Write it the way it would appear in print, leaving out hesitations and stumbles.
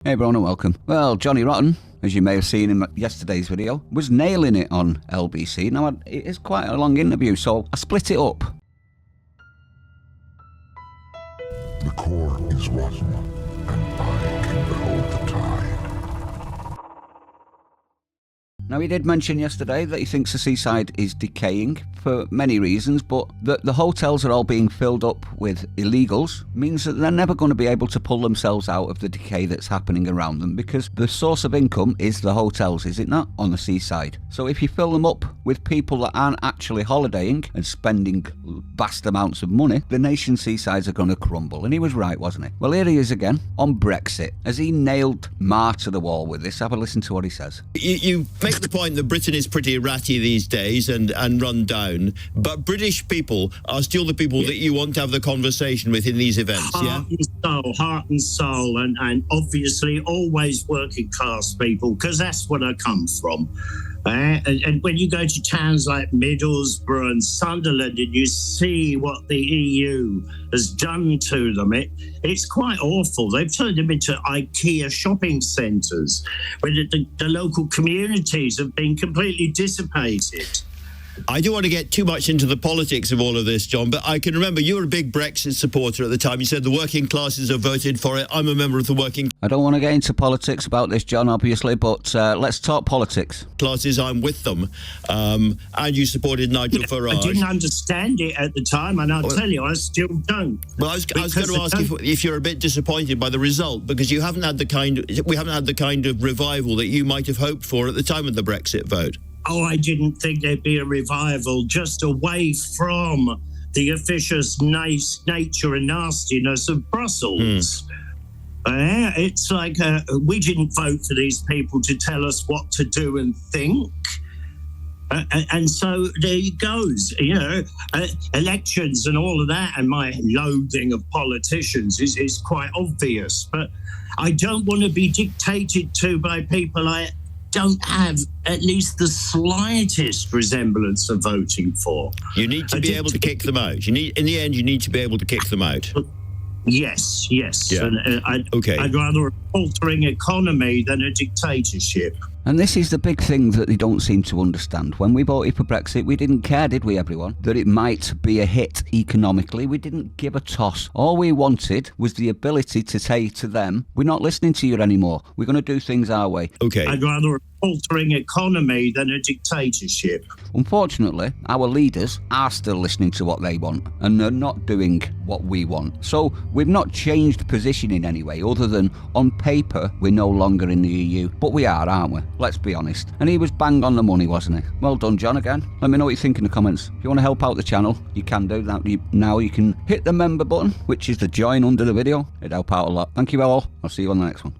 Hey everyone and welcome. Well, Johnny Rotten, as you may have seen in yesterday's video, was nailing it on LBC. Now, it is quite a long interview, so I split it up. The core is rotten, and I can behold the tide. Now, he did mention yesterday that he thinks the seaside is decaying for many reasons, but that the hotels are all being filled up with illegals means that they're never going to be able to pull themselves out of the decay that's happening around them, because the source of income is the hotels, is it not, on the seaside? So if you fill them up with people that aren't actually holidaying and spending vast amounts of money, the nation's seasides are going to crumble. And he was right, wasn't he? Well, here he is again on Brexit. Has he nailed Mar to the wall with this? Have a listen to what he says. You make the point that Britain is pretty ratty these days and run down, but British people are still the people that you want to have the conversation with in these events, yeah? Heart and soul, and obviously always working class people, because that's what I come from. And when you go to towns like Middlesbrough and Sunderland and you see what the EU has done to them, it's quite awful. They've turned them into IKEA shopping centres, where the local communities have been completely dissipated. I don't want to get too much into the politics of all of this, John, but I can remember you were a big Brexit supporter at the time. You said the working classes have voted for it. I'm a member of the working I don't want to get into politics about this, John, obviously, but let's talk politics. classes. I'm with them. And you supported Nigel Farage. I didn't understand it at the time, and I'll tell you, I still don't. Well, I was going to ask if you're a bit disappointed by the result, because we haven't had the kind of revival that you might have hoped for at the time of the Brexit vote. Oh, I didn't think there'd be a revival, just away from the officious nature and nastiness of Brussels. It's like we didn't vote for these people to tell us what to do and think. And so there it goes, elections and all of that, and my loathing of politicians is quite obvious. But I don't want to be dictated to by people I don't have at least the slightest resemblance of voting for. You need to be able to kick them out. In the end, you need to be able to kick them out. Yes. Yeah. And, Okay. I'd rather a faltering economy than a dictatorship. And this is the big thing that they don't seem to understand. When we voted for Brexit, we didn't care, did we, everyone? That it might be a hit economically. We didn't give a toss. All we wanted was the ability to say to them, we're not listening to you anymore. We're going to do things our way. Okay. I'd rather a faltering economy than a dictatorship. Unfortunately, our leaders are still listening to what they want, and they're not doing what we want. So we've not changed position in any way, other than on paper, we're no longer in the EU. But we are, aren't we? Let's be honest. And he was bang on the money, wasn't he? Well done, John, again. Let me know what you think in the comments. If you want to help out the channel, you can do that. Now you can hit the member button, which is the join under the video. It'd help out a lot. Thank you all. I'll see you on the next one.